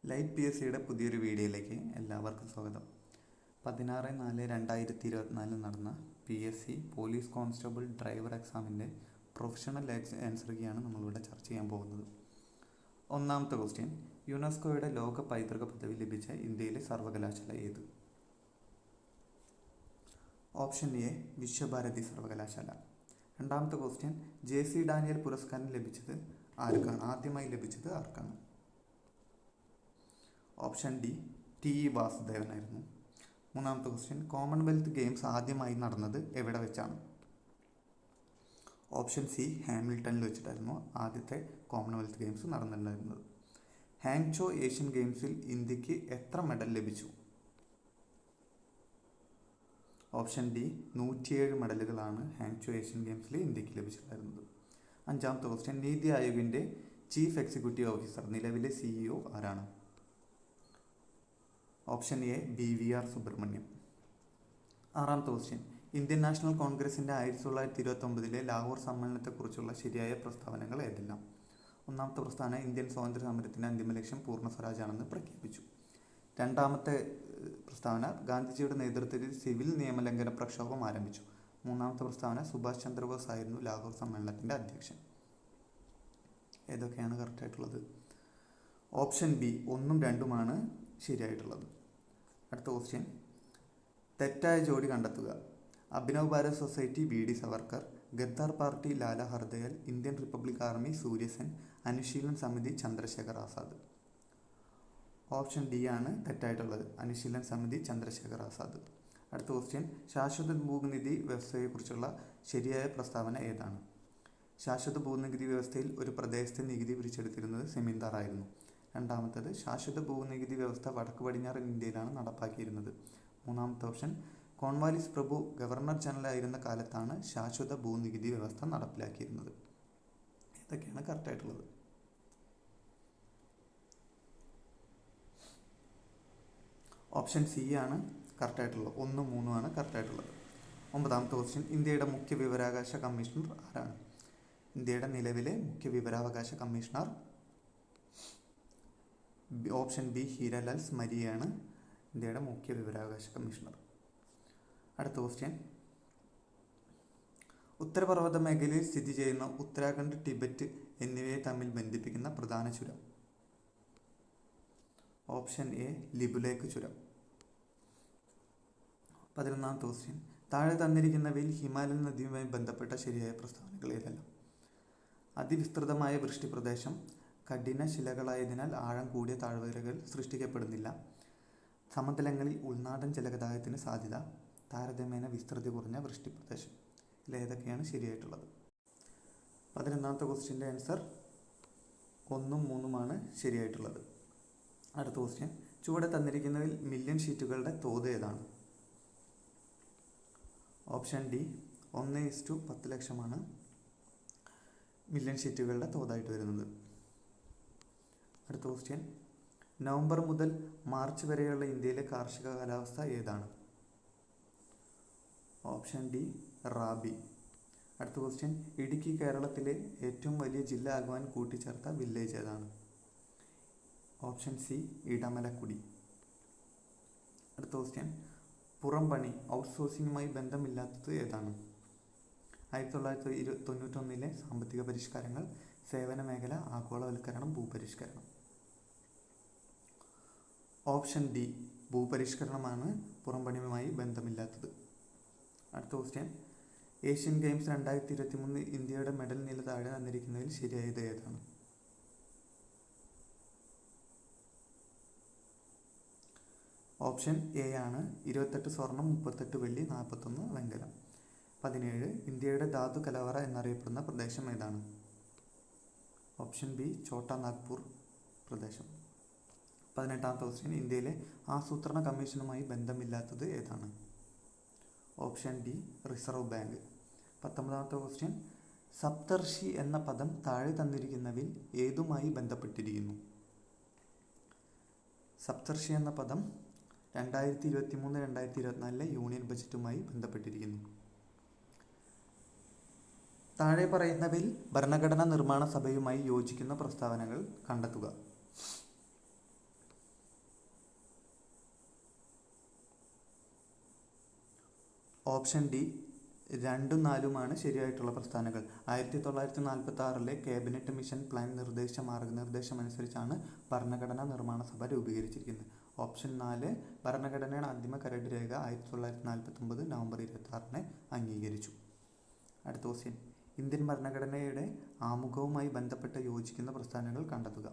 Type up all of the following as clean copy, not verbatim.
Light P S സിയുടെ പുതിയൊരു വീഡിയോയിലേക്ക് എല്ലാവർക്കും സ്വാഗതം. 16/4/2024 നടന്ന PSC പോലീസ് കോൺസ്റ്റബിൾ ഡ്രൈവർ എക്സാമിൻ്റെ പ്രൊഫഷണൽ ആൻസർ കീയാണ് നമ്മളിവിടെ ചർച്ച ചെയ്യാൻ പോകുന്നത്. ഒന്നാമത്തെ ക്വസ്റ്റ്യൻ, യുനെസ്കോയുടെ ലോക പൈതൃക പദവി ലഭിച്ച ഇന്ത്യയിലെ സർവകലാശാല ഏത്? ഓപ്ഷൻ എ വിശ്വഭാരതി സർവകലാശാല. രണ്ടാമത്തെ ക്വസ്റ്റ്യൻ, JC ഡാനിയൽ പുരസ്കാരം ലഭിച്ചത് ആർക്കാണ്? ആദ്യമായി ലഭിച്ചത് ആർക്കാണ്? Option D TE വാസുദേവനായിരുന്നു. മൂന്നാമത്തെ ക്വസ്റ്റ്യൻ, കോമൺവെൽത്ത് ഗെയിംസ് ആദ്യമായി നടന്നത് എവിടെ വെച്ചാണ്? ഓപ്ഷൻ സി ഹാമിൽട്ടണിൽ വെച്ചിട്ടായിരുന്നു ആദ്യത്തെ കോമൺവെൽത്ത് ഗെയിംസ് നടന്നിട്ടുണ്ടായിരുന്നത്. ഹാങ്ചോ ഏഷ്യൻ ഗെയിംസിൽ ഇന്ത്യക്ക് എത്ര മെഡൽ ലഭിച്ചു? ഓപ്ഷൻ ഡി 107 മെഡലുകളാണ് ഹാങ്ചോ ഏഷ്യൻ ഗെയിംസിൽ ഇന്ത്യക്ക് ലഭിച്ചിട്ടുണ്ടായിരുന്നത്. അഞ്ചാമത്തെ ക്വസ്റ്റ്യൻ, നീതി ആയോഗിൻ്റെ ചീഫ് എക്സിക്യൂട്ടീവ് ഓഫീസർ നിലവിലെ CEO ആരാണ്? Option A BVR Subrahmanyam. ആറാമത്തെ ക്വസ്റ്റ്യൻ, ഇന്ത്യൻ നാഷണൽ കോൺഗ്രസിൻ്റെ 1929 ലാഹോർ സമ്മേളനത്തെക്കുറിച്ചുള്ള ശരിയായ പ്രസ്താവനകൾ ഏതെല്ലാം? ഒന്നാമത്തെ പ്രസ്താവന, ഇന്ത്യൻ സ്വാതന്ത്ര്യ സമരത്തിൻ്റെ അന്തിമ ലക്ഷ്യം പൂർണ്ണ സ്വരാജാണെന്ന് പ്രഖ്യാപിച്ചു. രണ്ടാമത്തെ പ്രസ്താവന, ഗാന്ധിജിയുടെ നേതൃത്വത്തിൽ സിവിൽ നിയമലംഘന പ്രക്ഷോഭം ആരംഭിച്ചു. മൂന്നാമത്തെ പ്രസ്താവന, സുഭാഷ് ചന്ദ്രബോസ് ആയിരുന്നു ലാഹോർ സമ്മേളനത്തിൻ്റെ അധ്യക്ഷൻ. ഏതൊക്കെയാണ് കറക്റ്റായിട്ടുള്ളത്? Option B 1ഉം 2ഉമാണ് ശരിയായിട്ടുള്ളത്. അടുത്ത ക്വസ്റ്റ്യൻ, തെറ്റായ ജോഡി കണ്ടെത്തുക. Abhinav Bharat society VD Savarkar, Ghadar party Lala Hardayal, Indian republic army Surya Sen, Anushilan സമിതി ചന്ദ്രശേഖർ ആസാദ്. ഓപ്ഷൻ ഡി ആണ് തെറ്റായിട്ടുള്ളത്, അനുശീലൻ സമിതി ചന്ദ്രശേഖർ ആസാദ്. അടുത്ത ക്വസ്റ്റ്യൻ, ശാശ്വത ഭൂനിധി വ്യവസ്ഥയെക്കുറിച്ചുള്ള ശരിയായ പ്രസ്താവന ഏതാണ്? ശാശ്വത ഭൂനികുതി വ്യവസ്ഥയിൽ ഒരു പ്രദേശത്തെ നികുതി പിരിച്ചെടുത്തിരുന്നത് സെമീന്ദാറായിരുന്നു. രണ്ടാമത്തേത്, ശാശ്വത ഭൂനികുതി വ്യവസ്ഥ വടക്ക് പടിഞ്ഞാറൻ ഇന്ത്യയിലാണ് നടപ്പാക്കിയിരുന്നത്. മൂന്നാമത്തെ ഓപ്ഷൻ, കോൺവാലിസ് പ്രഭു ഗവർണർ ജനറൽ ആയിരുന്ന കാലത്താണ് ശാശ്വത ഭൂനികുതി വ്യവസ്ഥ നടപ്പിലാക്കിയിരുന്നത്. ഇതൊക്കെയാണ് കറക്റ്റായിട്ടുള്ളത്. ഓപ്ഷൻ സി ആണ് കറക്റ്റായിട്ടുള്ളത്. 1ഉം 3ഉമാണ് കറക്റ്റായിട്ടുള്ളത്. ഒമ്പതാമത്തെ ക്വസ്റ്റ്യൻ, ഇന്ത്യയുടെ മുഖ്യ വിവരാവകാശ കമ്മീഷണർ ആരാണ്? ഇന്ത്യയുടെ നിലവിലെ മുഖ്യ വിവരാവകാശ കമ്മീഷണർ ഓപ്ഷൻ ബി ഹീരാലാൽ സ്മരിയാണ് ഇന്ത്യയുടെ മുഖ്യ വിവരാവകാശ കമ്മീഷണർ. അടുത്ത ക്വസ്റ്റ്യൻ, ഉത്തരപർവ്വത മേഖലയിൽ സ്ഥിതി ചെയ്യുന്ന ഉത്തരാഖണ്ഡ്, ടിബറ്റ് എന്നിവയെ തമ്മിൽ ബന്ധിപ്പിക്കുന്ന പ്രധാന ചുരം? ഓപ്ഷൻ എ ലിബുലേക്ക് ചുരം. 11ാമത്തെ ക്വസ്റ്റ്യൻ, താഴെ തന്നിരിക്കുന്നവയിൽ ഹിമാലയൻ നദിയുമായി ബന്ധപ്പെട്ട ശരിയായ പ്രസ്താവനകൾ ഏതെല്ലാം? അതിവിസ്തൃതമായ വൃഷ്ടിപ്രദേശം, കഠിന ശിലകളായതിനാൽ ആഴം കൂടിയ താഴ്വരകൾ സൃഷ്ടിക്കപ്പെടുന്നില്ല, സമതലങ്ങളിൽ ഉൾനാടൻ ജലഗതാഗതത്തിന് സാധ്യത, താരതമ്യേന വിസ്തൃതി കുറഞ്ഞ വൃഷ്ടിപ്രദേശം. ഇതിലേതൊക്കെയാണ് ശരിയായിട്ടുള്ളത്? 11ാമത്തെ ക്വസ്റ്റ്യൻ്റെ ആൻസർ 1ഉം 3ഉമാണ് ശരിയായിട്ടുള്ളത്. അടുത്ത ക്വസ്റ്റ്യൻ, ചുവടെ തന്നിരിക്കുന്നതിൽ മില്യൺ ഷീറ്റുകളുടെ തോത് ഏതാണ്? ഓപ്ഷൻ ഡി 1:10 ലക്ഷമാണ് മില്യൺ ഷീറ്റുകളുടെ തോതായിട്ട് വരുന്നത്. അടുത്ത ക്വസ്റ്റ്യൻ, നവംബർ മുതൽ മാർച്ച് വരെയുള്ള ഇന്ത്യയിലെ കാർഷിക കാലാവസ്ഥ ഏതാണ്? Option D rabi. അടുത്ത ക്വസ്റ്റ്യൻ, ഇടുക്കി കേരളത്തിലെ ഏറ്റവും വലിയ ജില്ല ആകുവാൻ കൂട്ടിച്ചേർത്ത വില്ലേജ് ഏതാണ്? Option C Edamalakkudi. അടുത്ത ക്വസ്റ്റ്യൻ, പുറംപണി ഔട്ട്സോഴ്സിങ്ങുമായി ബന്ധമില്ലാത്തത് ഏതാണ്? 1991 സാമ്പത്തിക പരിഷ്കാരങ്ങൾ, സേവന മേഖല, ആഗോളവൽക്കരണം, ഭൂപരിഷ്കരണം. ഓപ്ഷൻ ഡി ഭൂപരിഷ്കരണമാണ് പുറംപണിയുമായി ബന്ധമില്ലാത്തത്. അടുത്ത ക്വസ്റ്റ്യൻ, ഏഷ്യൻ ഗെയിംസ് 2023 ഇന്ത്യയുടെ മെഡൽ നില താഴെ തന്നിരിക്കുന്നതിൽ ശരിയായത് ഏതാണ്? ഓപ്ഷൻ എ ആണ് 28 സ്വർണം, 38 വെള്ളി, 41 വെങ്കലം. 17, ഇന്ത്യയുടെ ധാതു കലവറ എന്നറിയപ്പെടുന്ന പ്രദേശം ഏതാണ്? ഓപ്ഷൻ ബി ഛോട്ടാ നാഗ്പൂർ പ്രദേശം. 18ാമത്തെ ക്വസ്റ്റ്യൻ, ഇന്ത്യയിലെ ആസൂത്രണ കമ്മീഷനുമായി ബന്ധമില്ലാത്തത് ഏതാണ്? Option D reserve bank. 19ാമത്തെ ക്വസ്റ്റ്യൻ, സപ്തർഷി എന്ന പദം താഴെ തന്നിരിക്കുന്നവയിൽ ഏതുമായി ബന്ധപ്പെട്ടിരിക്കുന്നു? സപ്തർഷി എന്ന പദം 2023-2024 യൂണിയൻ ബജറ്റുമായി ബന്ധപ്പെട്ടിരിക്കുന്നു. താഴെ പറയുന്നവയിൽ ഭരണഘടനാ നിർമ്മാണ സഭയുമായി യോജിക്കുന്ന പ്രസ്താവനകൾ കണ്ടെത്തുക. ഓപ്ഷൻ ഡി 2ഉം 4ഉമാണ് ശരിയായിട്ടുള്ള പ്രസ്താവനകൾ. 1946 ക്യാബിനറ്റ് മിഷൻ പ്ലാൻ നിർദ്ദേശിച്ച മാർഗനിർദ്ദേശമനുസരിച്ചാണ് ഭരണഘടനാ നിർമ്മാണ സഭ രൂപീകരിച്ചിരിക്കുന്നത്. ഓപ്ഷൻ 4 ഭരണഘടനയുടെ അന്തിമ കരട് രേഖ 1949 നവംബർ 26 അംഗീകരിച്ചു. അടുത്ത ക്വസ്റ്റ്യൻ, ഇന്ത്യൻ ഭരണഘടനയുടെ ആമുഖവുമായി ബന്ധപ്പെട്ട് യോജിക്കുന്ന പ്രസ്താവനകൾ കണ്ടെത്തുക.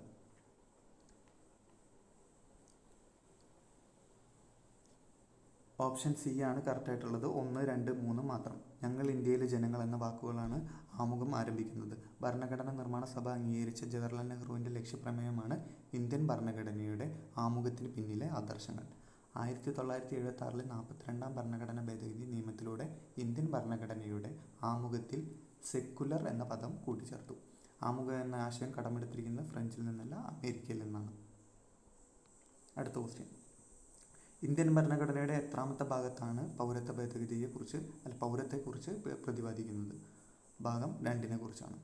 ഓപ്ഷൻ സി ആണ് കറക്റ്റായിട്ടുള്ളത്. 1, 2, 3 മാത്രം. ഞങ്ങൾ ഇന്ത്യയിലെ ജനങ്ങൾ എന്ന വാക്കുകളാണ് ആമുഖം ആരംഭിക്കുന്നത്. ഭരണഘടനാ നിർമ്മാണ സഭ അംഗീകരിച്ച ജവഹർലാൽ നെഹ്റുവിൻ്റെ ലക്ഷ്യപ്രമേയമാണ് ഇന്ത്യൻ ഭരണഘടനയുടെ ആമുഖത്തിന് പിന്നിലെ ആദർശങ്ങൾ. 1976 42ാം ഭരണഘടനാ ഭേദഗതി നിയമത്തിലൂടെ ഇന്ത്യൻ ഭരണഘടനയുടെ ആമുഖത്തിൽ സെക്കുലർ എന്ന പദം കൂട്ടിച്ചേർത്തു. ആമുഖം എന്ന ആശയം കടമെടുത്തിരിക്കുന്നത് ഫ്രഞ്ചിൽ നിന്നല്ല, അമേരിക്കയിൽ നിന്നാണ്. അടുത്ത ക്വസ്റ്റ്യൻ, ഇന്ത്യൻ ഭരണഘടനയുടെ എത്രാമത്തെ ഭാഗത്താണ് പൗരത്വത്തെക്കുറിച്ച് പ്രതിപാദിക്കുന്നത്? ഭാഗം 2നെ കുറിച്ചാണ്.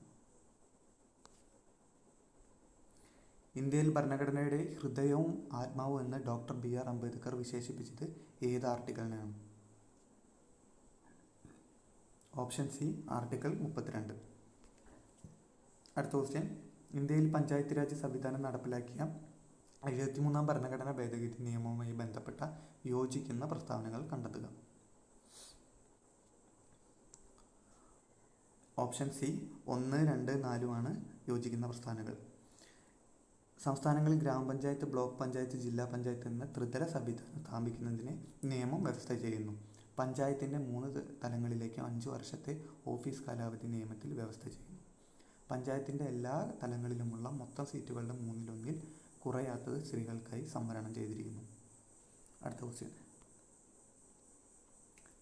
ഇന്ത്യയിൽ ഭരണഘടനയുടെ ഹൃദയവും ആത്മാവും എന്ന് ഡോക്ടർ BR അംബേദ്കർ വിശേഷിപ്പിച്ചത് ഏത് ആർട്ടിക്കിളിനെയാണ്? Option C article 32. അടുത്ത ക്വസ്റ്റ്യൻ, ഇന്ത്യയിൽ പഞ്ചായത്ത് രാജ് സംവിധാനം നടപ്പിലാക്കിയ 73ാം ഭരണഘടനാ ഭേദഗതി നിയമവുമായി ബന്ധപ്പെട്ട യോജിക്കുന്ന പ്രസ്താവനകൾ കണ്ടെത്തുക. ഓപ്ഷൻ സി 1, 2, 4ഉമാണ് യോജിക്കുന്ന പ്രസ്താവനകൾ. സംസ്ഥാനങ്ങളിൽ ഗ്രാമപഞ്ചായത്ത്, ബ്ലോക്ക് പഞ്ചായത്ത്, ജില്ലാ പഞ്ചായത്ത് എന്ന ത്രിതല സംവിധാനം സ്ഥാപിക്കുന്നതിന് നിയമം വ്യവസ്ഥ ചെയ്യുന്നു. പഞ്ചായത്തിൻ്റെ 3 തലങ്ങളിലേക്ക് 5 വർഷത്തെ ഓഫീസ് കാലാവധി നിയമത്തിൽ വ്യവസ്ഥ ചെയ്യുന്നു. പഞ്ചായത്തിൻ്റെ എല്ലാ തലങ്ങളിലുമുള്ള മൊത്തം സീറ്റുകളുടെ 1/3 കുറയാത്തത് സ്ത്രീകൾക്കായി സംവരണം ചെയ്തിരിക്കുന്നു. അടുത്ത ക്വസ്റ്റ്യൻ,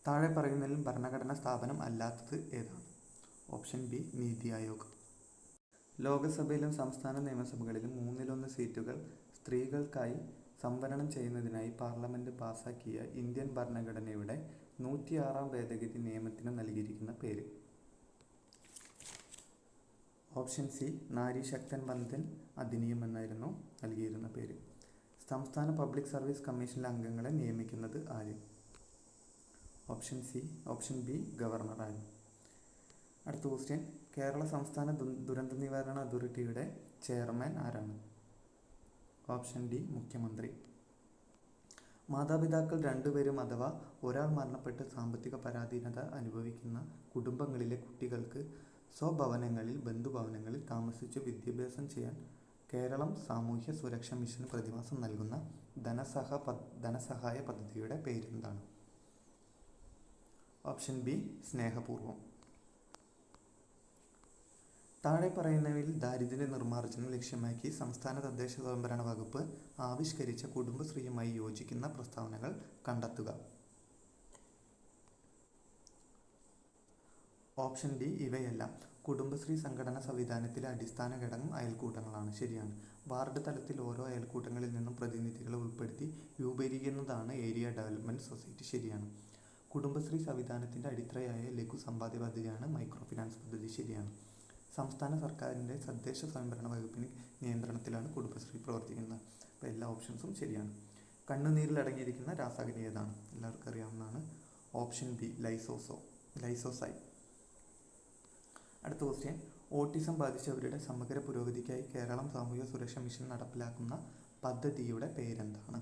താഴെ പറയുന്നതിൽ ഭരണഘടനാ സ്ഥാപനം അല്ലാത്തത് ഏതാണ്? Option B NITI Aayog. ലോകസഭയിലും സംസ്ഥാന നിയമസഭകളിലും 1/3 സീറ്റുകൾ സ്ത്രീകൾക്കായി സംവരണം ചെയ്യുന്നതിനായി പാർലമെന്റ് പാസാക്കിയ ഇന്ത്യൻ ഭരണഘടനയുടെ 106ാം ഭേദഗതി നിയമത്തിന് നൽകിയിരിക്കുന്ന പേര്? ഓപ്ഷൻ സി നാരി ശക്തൻ വന്ദൻ അധിനിയം എന്നായിരുന്നു നൽകിയിരുന്ന പേര്. സംസ്ഥാന പബ്ലിക് സർവീസ് കമ്മീഷനിലെ അംഗങ്ങളെ നിയമിക്കുന്നത് ആര്? ഓപ്ഷൻ ബി ഗവർണറാണ്. അടുത്ത ക്വസ്റ്റ്യൻ, കേരള സംസ്ഥാന ദുരന്ത നിവാരണ അതോറിറ്റിയുടെ ചെയർമാൻ ആരാണ്? ഓപ്ഷൻ ഡി മുഖ്യമന്ത്രി. മാതാപിതാക്കൾ 2 പേരും അഥവാ ഒരാൾ മരണപ്പെട്ട് സാമ്പത്തിക പരാധീനത അനുഭവിക്കുന്ന കുടുംബങ്ങളിലെ കുട്ടികൾക്ക് സ്വഭവനങ്ങളിൽ, ബന്ധുഭവനങ്ങളിൽ താമസിച്ച് വിദ്യാഭ്യാസം ചെയ്യാൻ കേരളം സാമൂഹ്യ സുരക്ഷാ മിഷൻ പ്രതിമാസം നൽകുന്ന ധനസഹായ പദ്ധതിയുടെ പേരെന്താണ്? ഓപ്ഷൻ ബി സ്നേഹപൂർവം. താഴെ പറയുന്നവയിൽ ദാരിദ്ര്യ നിർമ്മാർജ്ജനം ലക്ഷ്യമാക്കി സംസ്ഥാന തദ്ദേശ സ്വയംഭരണ വകുപ്പ് ആവിഷ്കരിച്ച കുടുംബശ്രീയുമായി യോജിക്കുന്ന പ്രസ്താവനകൾ കണ്ടെത്തുക. ഓപ്ഷൻ ഡി ഇവയെല്ലാം. കുടുംബശ്രീ സംഘടനാ സംവിധാനത്തിലെ അടിസ്ഥാന ഘടകം അയൽക്കൂട്ടങ്ങളാണ്. ശരിയാണ്. വാർഡ് തലത്തിൽ ഓരോ അയൽക്കൂട്ടങ്ങളിൽ നിന്നും പ്രതിനിധികളെ ഉൾപ്പെടുത്തി രൂപീകരിക്കുന്നതാണ് ഏരിയ ഡെവലപ്മെൻറ്റ് സൊസൈറ്റി. ശരിയാണ്. കുടുംബശ്രീ സംവിധാനത്തിൻ്റെ അടിത്തറയായ ലഘു സമ്പാദ്യ പദ്ധതിയാണ് മൈക്രോ ഫിനാൻസ് പദ്ധതി. ശരിയാണ്. സംസ്ഥാന സർക്കാരിൻ്റെ തദ്ദേശ സ്വയംഭരണ വകുപ്പിന് നിയന്ത്രണത്തിലാണ് കുടുംബശ്രീ പ്രവർത്തിക്കുന്നത്. അപ്പോൾ എല്ലാ ഓപ്ഷൻസും ശരിയാണ്. കണ്ണുനീരിൽ അടങ്ങിയിരിക്കുന്ന രാസാഗ്നി ഏതാണ്? എല്ലാവർക്കും അറിയാവുന്നതാണ്. Option B lysozyme. അടുത്ത ക്വസ്റ്റ്യൻ, ഓട്ടിസം ബാധിച്ചവരുടെ സമഗ്ര പുരോഗതിക്കായി കേരളം സാമൂഹ്യ സുരക്ഷാ മിഷൻ നടപ്പിലാക്കുന്ന പദ്ധതിയുടെ പേരെന്താണ്?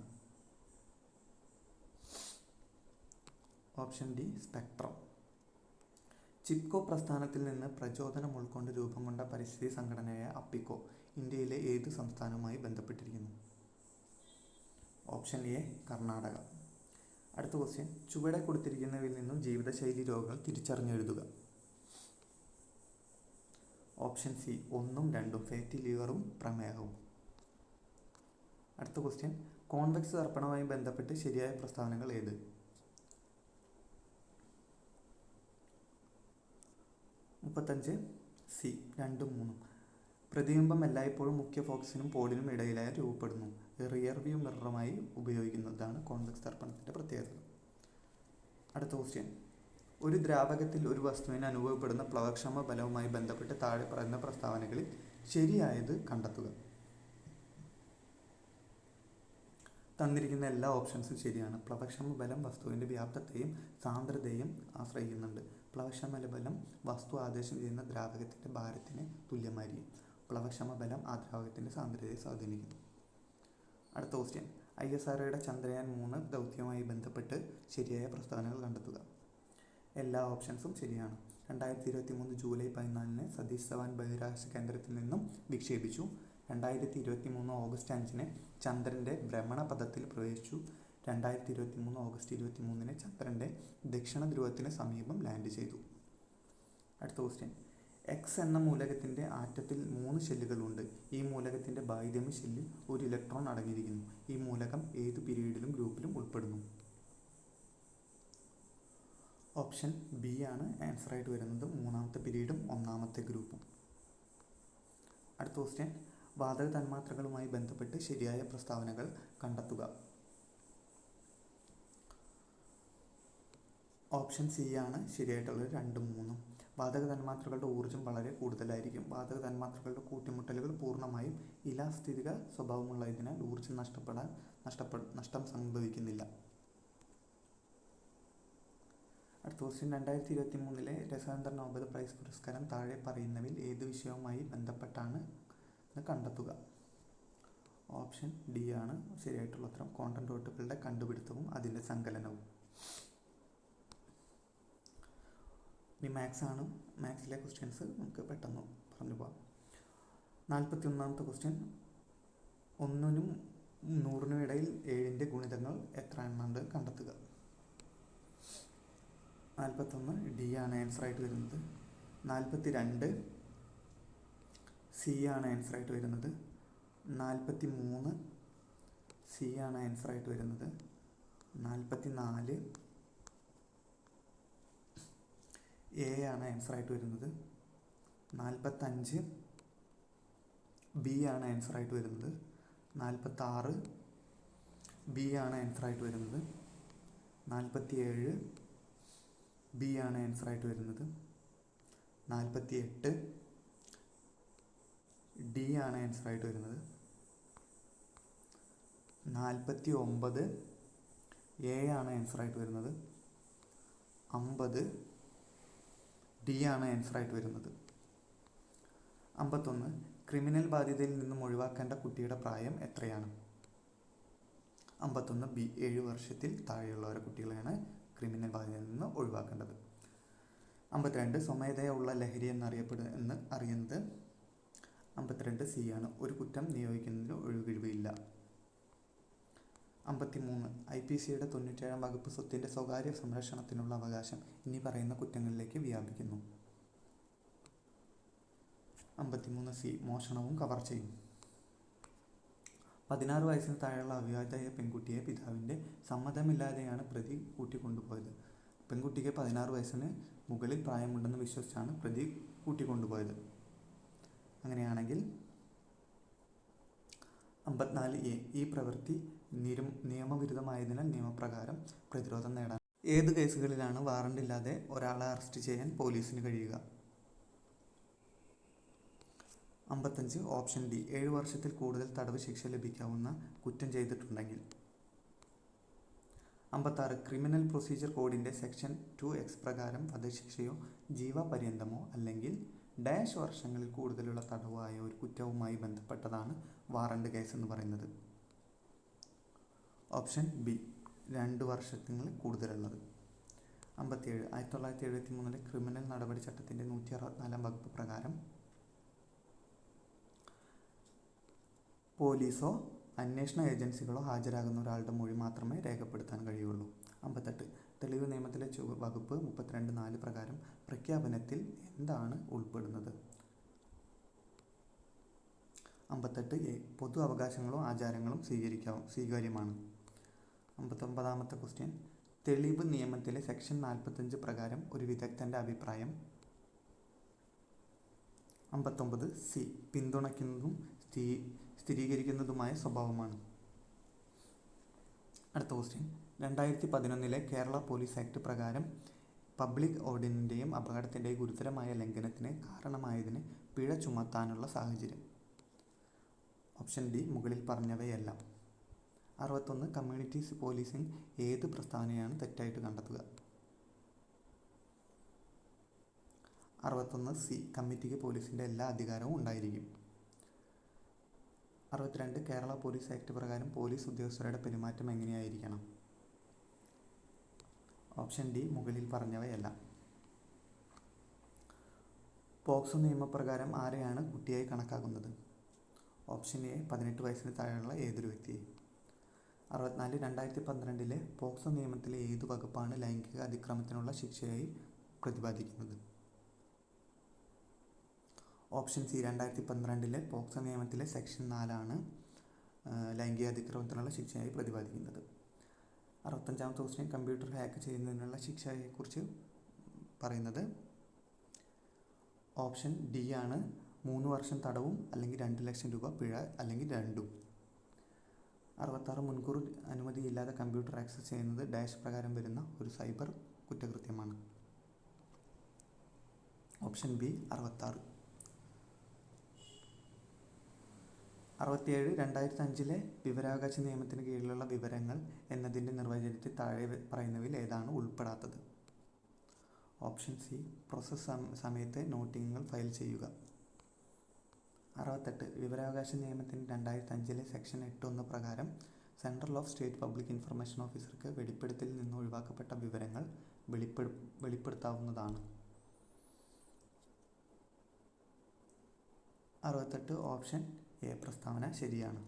Option D spectrum. ചിപ്കോ പ്രസ്ഥാനത്തിൽ നിന്ന് പ്രചോദനം ഉൾക്കൊണ്ട് രൂപം കൊണ്ട പരിസ്ഥിതി സംഘടനയായ അപ്പിക്കോ ഇന്ത്യയിലെ ഏത് സംസ്ഥാനവുമായി ബന്ധപ്പെട്ടിരിക്കുന്നു? Option A Karnataka. അടുത്ത ക്വസ്റ്റ്യൻ, ചുവടെ കൊടുത്തിരിക്കുന്നവയിൽ നിന്നും ജീവിതശൈലി രോഗങ്ങൾ തിരിച്ചറിഞ്ഞെഴുതുക. ഓപ്ഷൻ സി 1ഉം 2ഉം ഫാറ്റി ലിവറും പ്രമേഹവും. അടുത്ത ക്വസ്റ്റ്യൻ, കോൺവെക്സ് ദർപ്പണവുമായി ബന്ധപ്പെട്ട് ശരിയായ പ്രസ്താവനകൾ ഏത്? സി 2ഉം 3ഉം. പ്രതിബിംബം എല്ലായ്പ്പോഴും മുഖ്യ ഫോക്കസിനും പോഡിനും ഇടയിലായി രൂപപ്പെടുന്നു. റിയർ വ്യൂ മിററുമായി ഉപയോഗിക്കുന്നതാണ് കോൺവെക്സ് ദർപ്പണത്തിൻ്റെ പ്രത്യേകത. അടുത്ത ക്വസ്റ്റ്യൻ, ഒരു ദ്രാവകത്തിൽ ഒരു വസ്തുവിന് അനുഭവപ്പെടുന്ന പ്ലവക്ഷമ ബലവുമായി ബന്ധപ്പെട്ട് താഴെ പറയുന്ന പ്രസ്താവനകളിൽ ശരിയായത് കണ്ടെത്തുക. തന്നിരിക്കുന്ന എല്ലാ ഓപ്ഷൻസും ശരിയാണ്. പ്ലവക്ഷമ ബലം വസ്തുവിൻ്റെ വ്യാപ്തത്തെയും സാന്ദ്രതയെയും ആശ്രയിക്കുന്നുണ്ട്. പ്ലവക്ഷമ ബലം വസ്തു ആദേശം ചെയ്യുന്ന ദ്രാവകത്തിൻ്റെ ഭാരത്തിന് തുല്യമായിരിക്കും. പ്ലവക്ഷമ ബലം ആ ദ്രാവകത്തിൻ്റെ സാന്ദ്രതയെ സ്വാധീനിക്കുന്നു. അടുത്ത ക്വസ്റ്റ്യൻ, ISROയുടെ ചന്ദ്രയാൻ 3 ദൗത്യവുമായി ബന്ധപ്പെട്ട് ശരിയായ പ്രസ്താവനകൾ കണ്ടെത്തുക. എല്ലാ ഓപ്ഷൻസും ശരിയാണ്. 2023 ജൂലൈ 14 സതീഷ് ധവാൻ ബഹിരാകാശ കേന്ദ്രത്തിൽ നിന്നും വിക്ഷേപിച്ചു. 2023 ഓഗസ്റ്റ് 5 ചന്ദ്രൻ്റെ ഭ്രമണപഥത്തിൽ പ്രവേശിച്ചു. 2023 ഓഗസ്റ്റ് 23 ചന്ദ്രൻ്റെ ദക്ഷിണ ധ്രുവത്തിന് സമീപം ലാൻഡ് ചെയ്തു. അടുത്ത ക്വസ്റ്റ്യൻ, X എന്ന മൂലകത്തിൻ്റെ ആറ്റത്തിൽ 3 ഷെല്ലുകളുണ്ട്. ഈ മൂലകത്തിൻ്റെ ബാഹ്യധമനി ഷെല്ലിൽ ഒരു ഇലക്ട്രോൺ അടങ്ങിയിരിക്കുന്നു. ഈ മൂലകം ഏതു പീരീഡിലും ഗ്രൂപ്പിലും ഉൾപ്പെടുന്നു? ഓപ്ഷൻ ബി ആണ് ആൻസറായിട്ട് വരുന്നത്. 3ാമത്തെ പീരീഡും 1ാമത്തെ ഗ്രൂപ്പും. അടുത്ത ക്വസ്റ്റ്യൻ, വാതക തന്മാത്രകളുമായി ബന്ധപ്പെട്ട് ശരിയായ പ്രസ്താവനകൾ കണ്ടെത്തുക. ഓപ്ഷൻ സി ആണ് ശരിയായിട്ടുള്ളത്. 2ഉം 3ഉം. വാതക തന്മാത്രകളുടെ ഊർജ്ജം വളരെ കൂടുതലായിരിക്കും. വാതക തന്മാത്രകളുടെ കൂട്ടിമുട്ടലുകൾ പൂർണ്ണമായും ഇലാസ്തിക സ്വഭാവമുള്ളതിനാൽ ഊർജ്ജം നഷ്ടം സംഭവിക്കുന്നില്ല. അടുത്ത ക്വസ്റ്റ്യൻ, 2023 രസായന നോബൽ പ്രൈസ് പുരസ്കാരം താഴെ പറയുന്നവയിൽ ഏത് വിഷയവുമായി ബന്ധപ്പെട്ടാണ് എന്ന് കണ്ടെത്തുക. ഓപ്ഷൻ ഡി ആണ് ശരിയായിട്ടുള്ള ഉത്തരം. ക്വാണ്ടം ഡോട്ടുകളുടെ കണ്ടുപിടുത്തവും അതിൻ്റെ സങ്കലനവും. ഇനി മാത്സ് ആണ്. മാത്സിലെ ക്വസ്റ്റ്യൻസ് നമുക്ക് പെട്ടെന്ന് പറഞ്ഞു പോകാം. 41ാമത്തെ ക്വസ്റ്റ്യൻ, 1നും 100നും ഇടയിൽ 7ൻ്റെ ഗുണിതങ്ങൾ എത്ര എണ്ണമുണ്ട് കണ്ടെത്തുക. 41 ഡി ആണ് ആൻസറായിട്ട് വരുന്നത്. 42 സി ആണ് ആൻസറായിട്ട് വരുന്നത്. 43 സി ആണ് ആൻസറായിട്ട് വരുന്നത്. 44 എ ആണ് ആൻസറായിട്ട് വരുന്നത്. 45 ബി ആണ് ആൻസറായിട്ട് വരുന്നത്. 46 ബി ആണ് ആൻസറായിട്ട് വരുന്നത്. 47 ബി ആണ് ആൻസറായിട്ട് വരുന്നത്. 48 ഡി ആണ് ആൻസറായിട്ട് വരുന്നത്. 49 എ ആണ് ആൻസറായിട്ട് വരുന്നത്. 50 ഡി ആണ് ആൻസറായിട്ട് വരുന്നത്. 51 ക്രിമിനൽ ബാധ്യതയിൽ നിന്നും ഒഴിവാക്കേണ്ട കുട്ടിയുടെ പ്രായം എത്രയാണ്? 51 ബി 7 വർഷത്തിൽ താഴെയുള്ളവരെ കുട്ടികളെയാണ് ക്രിമിനൽ ബാധ്യതയിൽ നിന്ന് ഒഴിവാക്കേണ്ടത്. 52 സ്വമേധയാ ഉള്ള ലഹരി എന്ന് അറിയുന്നത്. 52 സി ആണ്. ഒരു കുറ്റം നിയോഗിക്കുന്നതിന് ഒഴികഴിവില്ല. 53 IPCയുടെ 97ാം വകുപ്പ് സ്വത്തിൻ്റെ സ്വകാര്യ സംരക്ഷണത്തിനുള്ള അവകാശം ഇനി പറയുന്ന കുറ്റങ്ങളിലേക്ക് വ്യാപിക്കുന്നു. 53 സി മോഷണവും കവർച്ചയും. 16 വയസ്സിന് താഴെയുള്ള അവിവാഹിതയായ പെൺകുട്ടിയെ പിതാവിൻ്റെ സമ്മതമില്ലാതെയാണ് പ്രതി കൂട്ടിക്കൊണ്ടുപോയത്. പെൺകുട്ടിക്ക് 16 വയസ്സിന് മുകളിൽ പ്രായമുണ്ടെന്ന് വിശ്വസിച്ചാണ് പ്രതി കൂട്ടിക്കൊണ്ടുപോയത്. അങ്ങനെയാണെങ്കിൽ 54 എ ഈ പ്രവൃത്തി നിയമവിരുദ്ധമായതിനാൽ നിയമപ്രകാരം പ്രതിരോധം നേടാൻ ഏത് കേസുകളിലാണ് വാറണ്ടില്ലാതെ ഒരാളെ അറസ്റ്റ് ചെയ്യാൻ പോലീസിന് കഴിയുക? 55 ഓപ്ഷൻ ഡി 7 വർഷത്തിൽ കൂടുതൽ തടവ് ശിക്ഷ ലഭിക്കാവുന്ന കുറ്റം ചെയ്തിട്ടുണ്ടെങ്കിൽ. 56 ക്രിമിനൽ പ്രൊസീജിയർ കോഡിൻ്റെ സെക്ഷൻ 2X പ്രകാരം വധശിക്ഷയോ ജീവപര്യന്തമോ അല്ലെങ്കിൽ ഡാഷ് വർഷങ്ങളിൽ കൂടുതലുള്ള തടവായ ഒരു കുറ്റവുമായി ബന്ധപ്പെട്ടതാണ് വാറണ്ട് കേസ് എന്ന് പറയുന്നത്. ഓപ്ഷൻ ബി 2 വർഷത്തിൽ കൂടുതലുള്ളത്. 57 1973 ക്രിമിനൽ നടപടി ചട്ടത്തിൻ്റെ 164ാം വകുപ്പ് പ്രകാരം പോലീസോ അന്വേഷണ ഏജൻസികളോ ഹാജരാകുന്ന ഒരാളുടെ മൊഴി മാത്രമേ രേഖപ്പെടുത്താൻ കഴിയുള്ളൂ. 58 തെളിവ് നിയമത്തിലെ വകുപ്പ് 32(4) പ്രകാരം പ്രഖ്യാപനത്തിൽ എന്താണ് ഉൾപ്പെടുന്നത്? 58 എ പൊതു അവകാശങ്ങളോ ആചാരങ്ങളും സ്വീകാര്യമാണ്. 59ാമത്തെ ക്വസ്റ്റ്യൻ, തെളിവ് നിയമത്തിലെ സെക്ഷൻ 45 പ്രകാരം ഒരു വിദഗ്ധൻ്റെ അഭിപ്രായം. 59 സി പിന്തുണയ്ക്കുന്നതും സ്ഥിരീകരിക്കുന്നതുമായ സ്വഭാവമാണ്. അടുത്ത ക്വസ്റ്റ്യൻ, 2011 കേരള പോലീസ് ആക്ട് പ്രകാരം പബ്ലിക് ഓർഡറിൻ്റെയും അപകടത്തിൻ്റെയും ഗുരുതരമായ ലംഘനത്തിന് കാരണമായതിന് പിഴ ചുമത്താനുള്ള സാഹചര്യം. ഓപ്ഷൻ ഡി മുകളിൽ പറഞ്ഞവയെല്ലാം. 61 കമ്മ്യൂണിറ്റി പോലീസിംഗ് ഏത് പ്രസ്താവനയാണ് തെറ്റായിട്ട് കണ്ടെത്തുക? 61 സി, കമ്മിറ്റിക്ക് പോലീസിൻ്റെ എല്ലാ അധികാരവും ഉണ്ടായിരിക്കും. 62 കേരള പോലീസ് ആക്ട് പ്രകാരം പോലീസ് ഉദ്യോഗസ്ഥരുടെ പെരുമാറ്റം എങ്ങനെയായിരിക്കണം? ഓപ്ഷൻ ഡി, മുകളിൽ പറഞ്ഞവയല്ല. പോക്സോ നിയമപ്രകാരം ആരെയാണ് കുട്ടിയായി കണക്കാക്കുന്നത്? ഓപ്ഷൻ എ, 18 വയസ്സിന് താഴെയുള്ള ഏതൊരു വ്യക്തിയെയും. 64 2012 പോക്സോ നിയമത്തിലെ ഏതു വകുപ്പാണ് ലൈംഗിക അതിക്രമത്തിനുള്ള ശിക്ഷയായി പ്രതിപാദിക്കുന്നത്? ഓപ്ഷൻ സി, 2012 പോക്സോ നിയമത്തിലെ സെക്ഷൻ 4 ലൈംഗിക അതിക്രമത്തിനുള്ള ശിക്ഷയായി പ്രതിപാദിക്കുന്നത്. 65ാമത്തെ ക്വസ്റ്റ്യൻ, കമ്പ്യൂട്ടർ ഹാക്ക് ചെയ്യുന്നതിനുള്ള ശിക്ഷയെക്കുറിച്ച് പറയുന്നത് ഓപ്ഷൻ ഡി ആണ്, 3 വർഷം തടവും അല്ലെങ്കിൽ 2 ലക്ഷം രൂപ പിഴ അല്ലെങ്കിൽ രണ്ടും. 66 മുൻകൂർ അനുമതിയില്ലാതെ കമ്പ്യൂട്ടർ ആക്സസ് ചെയ്യുന്നത് ഡാഷ് പ്രകാരം വരുന്ന ഒരു സൈബർ കുറ്റകൃത്യമാണ്. Option B 66. 67 2005 വിവരാവകാശ നിയമത്തിന് കീഴിലുള്ള വിവരങ്ങൾ എന്നതിൻ്റെ നിർവചനത്തിൽ താഴെ പറയുന്നവയിൽ ഏതാണ് ഉൾപ്പെടാത്തത്? ഓപ്ഷൻ സി, പ്രോസസ് സമയത്ത് നോട്ടിങ്ങുകൾ ഫയൽ ചെയ്യുക. 68 വിവരാവകാശ നിയമത്തിന് 2005 സെക്ഷൻ 8(1) പ്രകാരം central of state public information ഓഫീസർക്ക് വെളിപ്പെടുത്തലിൽ നിന്ന് ഒഴിവാക്കപ്പെട്ട വിവരങ്ങൾ വെളിപ്പെടുത്താവുന്നതാണ്. 68 ഓപ്ഷൻ എ പ്രസ്താവന ശരിയാണ്.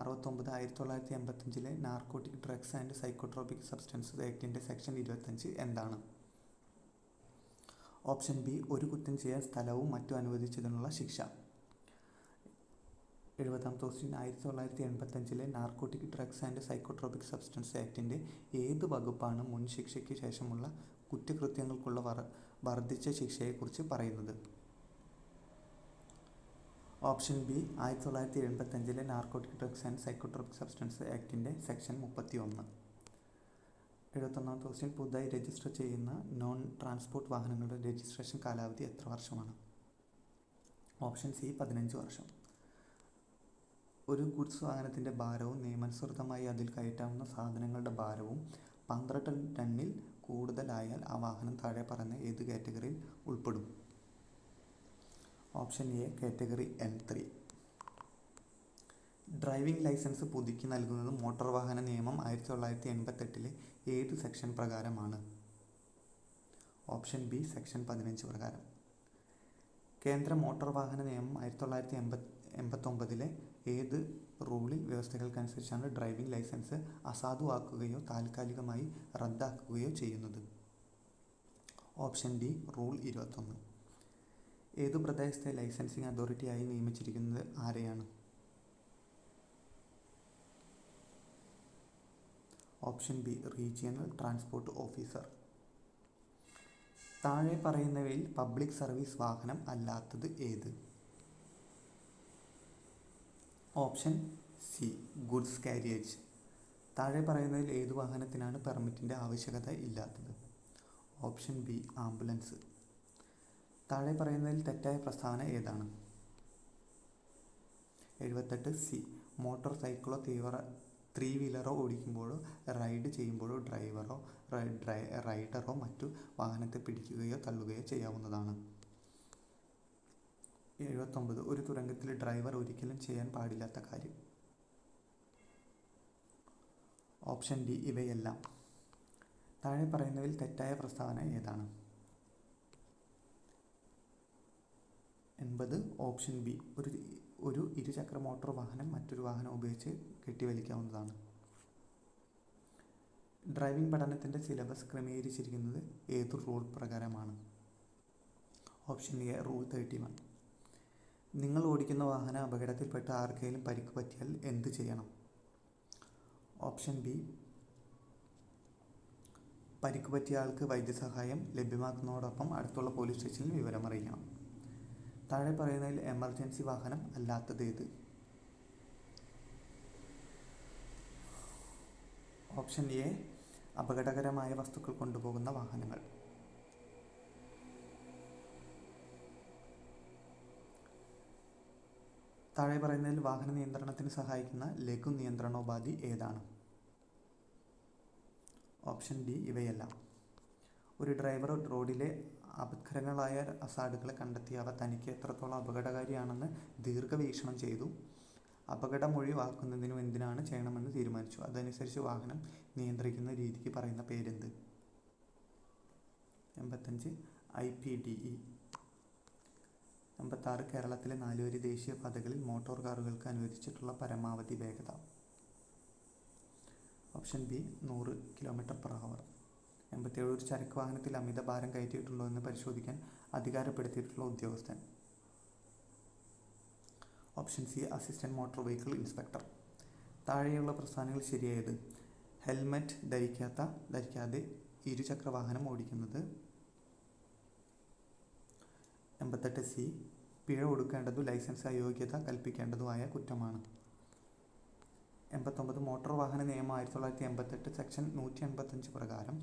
69 1985 narcotic drugs and psychotropic substances ആക്ടിൻ്റെ സെക്ഷൻ 25 എന്താണ്? ഓപ്ഷൻ ബി, ഒരു കുറ്റം ചെയ്യാൻ സ്ഥലവും മറ്റും അനുവദിച്ചതിനുള്ള ശിക്ഷ. 70ാമത്തെ question, 1985 narcotic drugs and psychotropic substance ആക്ടിൻ്റെ ഏത് വകുപ്പാണ് മുൻ ശിക്ഷയ്ക്ക് ശേഷമുള്ള കുറ്റകൃത്യങ്ങൾക്കുള്ള വർദ്ധിച്ച ശിക്ഷയെക്കുറിച്ച് പറയുന്നത്? Option B, 1985 narcotic drugs and psychotropic substance ആക്ടിൻ്റെ സെക്ഷൻ 31. 71ാമത്തെ ക്വസ്റ്റ്യൻ, പുതുതായി രജിസ്റ്റർ ചെയ്യുന്ന നോൺ ട്രാൻസ്പോർട്ട് വാഹനങ്ങളുടെ രജിസ്ട്രേഷൻ കാലാവധി എത്ര വർഷമാണ്? ഓപ്ഷൻ സി, 15 വർഷം. ഒരു ഗുഡ്സ് വാഹനത്തിൻ്റെ ഭാരവും നിയമാനുസൃതമായി അതിൽ കയറ്റാവുന്ന സാധനങ്ങളുടെ ഭാരവും 12 ടണ്ണിൽ കൂടുതലായാൽ ആ വാഹനം താഴെ പറയുന്ന ഏത് കാറ്റഗറിയിൽ ഉൾപ്പെടും? Option A, category N3. Driving licence പുതുക്കി നൽകുന്നത് മോട്ടോർ വാഹന നിയമം 1988 ഏത് സെക്ഷൻ പ്രകാരമാണ്? ഓപ്ഷൻ ബി, സെക്ഷൻ 15 പ്രകാരം. കേന്ദ്ര മോട്ടോർ വാഹന നിയമം 1989 ഏത് റൂളിൽ വ്യവസ്ഥകൾക്കനുസരിച്ചാണ് ഡ്രൈവിംഗ് ലൈസൻസ് അസാധുവാക്കുകയോ താൽക്കാലികമായി റദ്ദാക്കുകയോ ചെയ്യുന്നത്? Option D, rule 21. ഏതു പ്രദേശത്തെ ലൈസൻസിംഗ് അതോറിറ്റിയായി നിയമിച്ചിരിക്കുന്നത് ആരെയാണ്? Option B, regional transport officer. താഴെ പറയുന്നവയിൽ പബ്ലിക് സർവീസ് വാഹനം അല്ലാത്തത് ഏത്? Option C, goods carriage. താഴെ പറയുന്നതിൽ ഏതു വാഹനത്തിനാണ് പെർമിറ്റിൻ്റെ ആവശ്യകത ഇല്ലാത്തത്? Option B, ambulance. താഴെ പറയുന്നതിൽ തെറ്റായ പ്രസ്താവന ഏതാണ്? 78 സി, മോട്ടോർ സൈക്കിളോ 3 വീലറോ ഓടിക്കുമ്പോഴോ റൈഡ് ചെയ്യുമ്പോഴോ ഡ്രൈവറോ റൈഡറോ മറ്റു വാഹനത്തെ പിടിക്കുകയോ തള്ളുകയോ ചെയ്യാവുന്നതാണ്. 79 ഒരു തുരങ്കത്തിൽ ഡ്രൈവർ ഒരിക്കലും ചെയ്യാൻ പാടില്ലാത്ത കാര്യം? ഓപ്ഷൻ ഡി, ഇവയെല്ലാം. താഴെ പറയുന്നതിൽ തെറ്റായ പ്രസ്താവന ഏതാണ്? 80 ഓപ്ഷൻ ബി, ഒരു ഇരുചക്ര മോട്ടോർ വാഹനം മറ്റൊരു വാഹനം ഉപയോഗിച്ച് കെട്ടിവലിക്കാവുന്നതാണ്. ഡ്രൈവിംഗ് പഠനത്തിൻ്റെ സിലബസ് ക്രമീകരിച്ചിരിക്കുന്നത് ഏതു റൂൾ പ്രകാരമാണ്? Option A, rule 31. നിങ്ങൾ ഓടിക്കുന്ന വാഹനം അപകടത്തിൽപ്പെട്ട് ആർക്കെങ്കിലും പരിക്ക് പറ്റിയാൽ എന്ത് ചെയ്യണം? ഓപ്ഷൻ ബി, പരിക്ക് പറ്റിയ ആൾക്ക് വൈദ്യസഹായം ലഭ്യമാക്കുന്നതോടൊപ്പം അടുത്തുള്ള പോലീസ് സ്റ്റേഷനിൽ വിവരമറിയിക്കണം. താഴെ പറയുന്നതിൽ എമർജൻസി വാഹനം അല്ലാത്തത് ഏത്? ഓപ്ഷൻ എ, അപകടകരമായ വസ്തുക്കൾ കൊണ്ടുപോകുന്ന വാഹനങ്ങൾ. താഴെ പറയുന്നതിൽ വാഹന നിയന്ത്രണത്തിന് സഹായിക്കുന്ന ലഘു നിയന്ത്രണോപാധി ഏതാണ്? ഓപ്ഷൻ ഡി ഇവയെല്ലാം. ഒരു ഡ്രൈവർ റോഡിലെ അപകടകരങ്ങളായ ഹസാർഡുകളെ കണ്ടെത്തി അവ തനിക്ക് എത്രത്തോളം അപകടകാരിയാണെന്ന് ദീർഘവീക്ഷണം ചെയ്തു അപകടം ഒഴിവാക്കുന്നതിനും എന്തിനാണ് ചെയ്യണമെന്ന് തീരുമാനിച്ചു. അതനുസരിച്ച് വാഹനം നിയന്ത്രിക്കുന്ന രീതിക്ക് പറയുന്ന പേരെന്ത്? 85 IPDE. 86 കേരളത്തിലെ 4 വരി ദേശീയപാതകളിൽ മോട്ടോർ കാറുകൾക്ക് അനുവദിച്ചിട്ടുള്ള പരമാവധി വേഗത. Option B 100 km/h. 87 ഒരു ചരക്ക് വാഹനത്തിൽ അമിത ഭാരം കയറ്റിയിട്ടുണ്ടോ എന്ന് പരിശോധിക്കാൻ അധികാരപ്പെടുത്തിയിട്ടുള്ള ഉദ്യോഗസ്ഥൻ. Option C assistant motor vehicle inspector. താഴെയുള്ള പ്രസ്താവനകൾ ശരിയായത്? ഹെൽമറ്റ് ധരിക്കാതെ ഇരുചക്ര വാഹനം ഓടിക്കുന്നത്. 88C പിഴ ഒടുക്കേണ്ടതു ലൈസൻസ് അയോഗ്യത കൽപ്പിക്കേണ്ടതുമായ കുറ്റമാണ്. 89 മോട്ടോർ വാഹന നിയമം 1988 സെക്ഷൻ 185 പ്രകാരം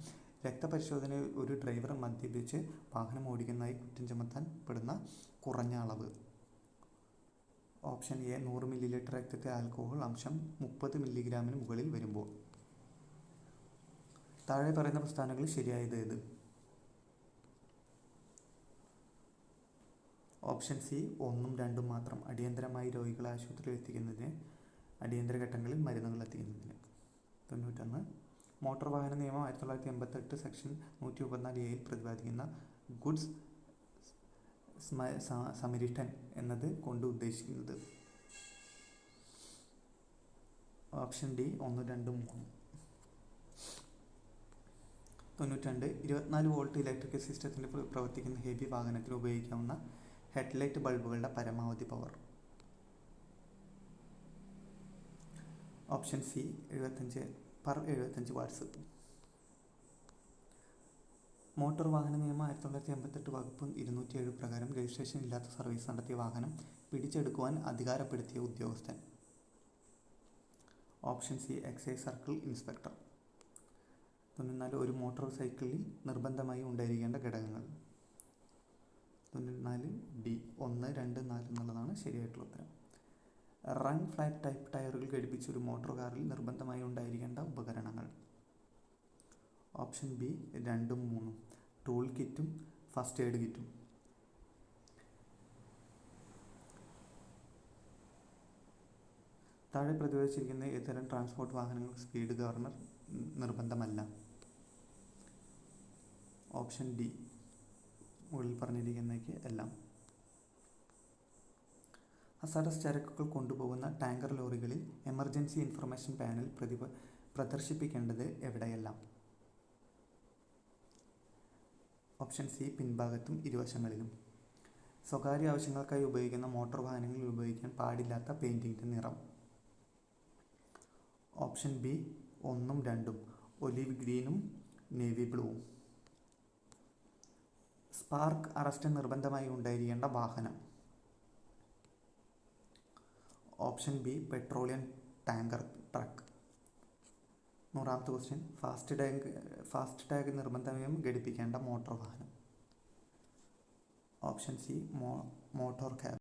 രക്തപരിശോധനയിൽ ഒരു ഡ്രൈവർ മദ്യപിച്ച് വാഹനം ഓടിക്കുന്നതായി കുറ്റം ചുമത്താൻ കുറഞ്ഞ അളവ്. ഓപ്ഷൻ എ 100 ml രക്തത്തെ ആൽക്കഹോൾ അംശം 30 mg മുകളിൽ വരുമ്പോൾ. താഴെ പറയുന്ന പ്രസ്താവനകൾ ശരിയായത് ഏത്? ഓപ്ഷൻ സി 1ഉം 2ഉം മാത്രം. അടിയന്തരമായി രോഗികളെ ആശുപത്രിയിൽ എത്തിക്കുന്നതിന്, അടിയന്തര ഘട്ടങ്ങളിൽ മരുന്നുകൾ എത്തിക്കുന്നതിന്. 91 മോട്ടോർ വാഹന നിയമം 1988 സെക്ഷൻ 134A പ്രതിപാദിക്കുന്ന ഗുഡ്സ് സമരിട്ടൻ എന്നത് കൊണ്ട് ഉദ്ദേശിക്കുന്നത്. Option D 1, 2, 3. 92 24 വോൾട്ട് ഇലക്ട്രിക്കൽ സിസ്റ്റത്തിൽ പ്രവർത്തിക്കുന്ന ഹെവി വാഹനത്തിന് ഉപയോഗിക്കാവുന്ന ഹെഡ്ലൈറ്റ് ബൾബുകളുടെ പരമാവധി power. Option C 75 watts. Motor വാഹന നിയമം 1988 വകുപ്പ് 207 പ്രകാരം രജിസ്ട്രേഷൻ ഇല്ലാത്ത സർവീസ് നടത്തിയ വാഹനം പിടിച്ചെടുക്കുവാൻ അധികാരപ്പെടുത്തിയ ഉദ്യോഗസ്ഥൻ. Option C excise circle inspector. 94 ഒരു മോട്ടോർ സൈക്കിളിൽ നിർബന്ധമായി ഉണ്ടായിരിക്കേണ്ട ഘടകങ്ങൾ. 94 ഡി 1, 2, 4 എന്നുള്ളതാണ് ശരിയായിട്ടുള്ള ഉത്തരം. റൺ ഫ്ലാറ്റ് ടൈപ്പ് ടയറുകൾ ഘടിപ്പിച്ച ഒരു മോട്ടോർ കാറിൽ നിർബന്ധമായി ഉണ്ടായിരിക്കേണ്ട ഉപകരണങ്ങൾ. ഓപ്ഷൻ ബി 2ഉം 3ഉം. ടൂൾ കിറ്റും ഫസ്റ്റ് എയ്ഡ് കിറ്റും. താഴെ പ്രതിപാദിച്ചിരിക്കുന്ന ഏതുതരം ട്രാൻസ്പോർട്ട് വാഹനങ്ങൾക്ക് സ്പീഡ് ഗവർണർ നിർബന്ധമല്ല? ഓപ്ഷൻ ഡി മുകളിൽ പറഞ്ഞിരിക്കുന്നതൊക്കെ എല്ലാം. ഹസാർഡസ് ചരക്കുകൾ കൊണ്ടുപോകുന്ന ടാങ്കർ ലോറികളിൽ എമർജൻസി ഇൻഫർമേഷൻ പാനൽ പ്രദർശിപ്പിക്കേണ്ടത് എവിടെയെല്ലാം? ഓപ്ഷൻ സി പിൻഭാഗത്തും ഇരുവശങ്ങളിലും. സ്വകാര്യ ആവശ്യങ്ങൾക്കായി ഉപയോഗിക്കുന്ന മോട്ടോർ വാഹനങ്ങളിൽ ഉപയോഗിക്കാൻ പാടില്ലാത്ത പെയിൻറ്റിൻ്റെ നിറം. ഓപ്ഷൻ ബി 1ഉം 2ഉം. ഒലിവ് ഗ്രീനും നേവി ബ്ലൂവും. സ്പാർക്ക് അറസ്റ്റ് നിർബന്ധമായി ഉണ്ടായിരിക്കേണ്ട വാഹനം. Option B petroleum tanker truck. 100ാമത്തെ ക്വസ്റ്റ്യൻ ഫാസ്റ്റ് ടാഗ് നിർബന്ധമായും ഘടിപ്പിക്കേണ്ട മോട്ടോർ വാഹനം. Option C motor car.